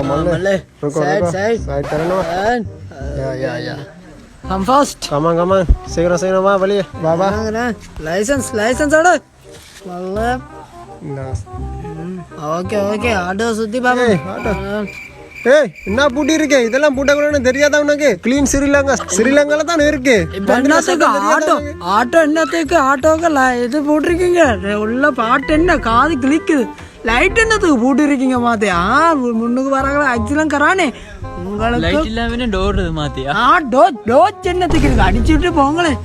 Malay. Side करना. Yeah. Come fast. Come on. Segera wah balik. Baba. License ada. Malay. Okay. Auto சுத்தி பாப்பா. ஏய் என்ன பூட்டி இருக்கே இதெல்லாம் பூட்டக்கூடாதுன்னு தெரியாதா உனக்கு க்ளீன் ஸ்ரீலங்கால தான் இருக்கு ஆட்டோ என்னத்துக்கு ஆட்டோக்கு இது போட்டிருக்கீங்க உள்ள பாட்டு என்ன காது கிளிக்குது லைட் என்னத்துக்கு பூட்டி இருக்கீங்க மாத்தியா முன்னுக்கு வராங்களா ஆக்சிடென்ட் கரானே உங்களுக்கு லைட் இல்லாம டோர் மாத்தியா டோர் என்னத்துக்கு இருக்கு அடிச்சு விட்டு போங்களே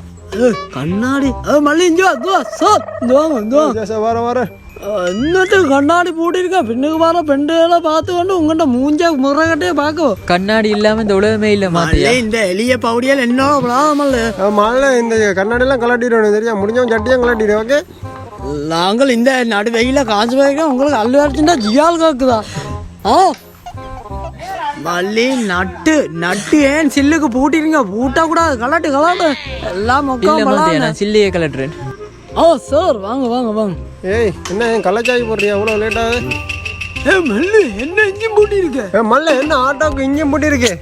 கண்ணாடி மல்லி வர என்னத்துக்கு கண்ணாடி பூட்டிருக்கா பின்னுக்கு வர பெண்டுகளை பார்த்து கொண்டு உங்கள்கிட்ட மூஞ்சா முறைகட்டையே பார்க்கும் கண்ணாடி இல்லாம இந்த உலகமே இல்ல மாத்தியா இந்த எளிய பவுடியால் என்னோட மழை இந்த கண்ணாடி எல்லாம் கலட்டிடுவோம் தெரியா முடிஞ்சவன் சட்டியும் கலட்டிடுவோம் ஓகே நாங்கள் இந்த நடு வெயில காசு வைக்க உங்களுக்கு அல்லு அடிச்சுட்டா ஜியால் காக்குதா மல்லி நட்டு ஏன் சில்லுக்கு பூட்டிருங்க பூட்ட கூடாது கலாட்டு எல்லாம் மொக்கம் சில்லையே கலட்டுறேன் சார் வாங்க ஏய் என்ன கள்ளச்சாய் போடுறியா அவ்வளோ லேட்டாக மல்லு என்ன இன்ஜின் பூட்டி இருக்கு மல்ல என்ன ஆட்டோக்கு இன்ஜின் பூட்டி இருக்கு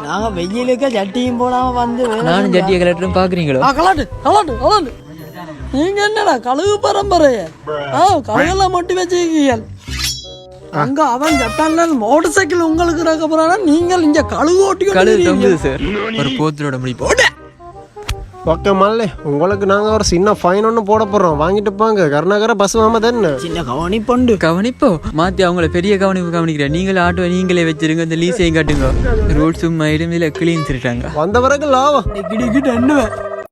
நாங்கள் வெயிலுக்கு சட்டியும் போடாமல் வந்து நானும் சட்டியை கலட்டுன்னு பார்க்குறீங்களோ கலாட்டு நீங்க என்னடா கழுகு பரம்பரை கழுகெல்லாம் மட்டும் வச்சுக்கீங்க அங்க அவன் ஜப்பான்ல மோட்டர் சைக்கிள் உங்களுக்கு இருக்க போறானா நீங்கள் இங்க கழுகு ஓட்டி சார் ஒரு போத்தரோட முடி போட ஓகே மல்லே உங்களுக்கு நாங்கள் ஒரு சின்ன ஃபைன் ஒன்று போட போகிறோம் வாங்கிட்டு போங்க கருணாகர பஸ் வாம தானே சின்ன கவனிப்போ மாற்றி அவங்கள பெரிய கவனிக்கிறேன் நீங்களே ஆட்டோ நீங்களே வச்சிருங்க இந்த லீஸையும் காட்டுங்க ரூல்ஸும் மைடும் இதில் கிளீன் சொல்லிட்டாங்க வந்த பிறகு லாபம் கிட்ட என்ன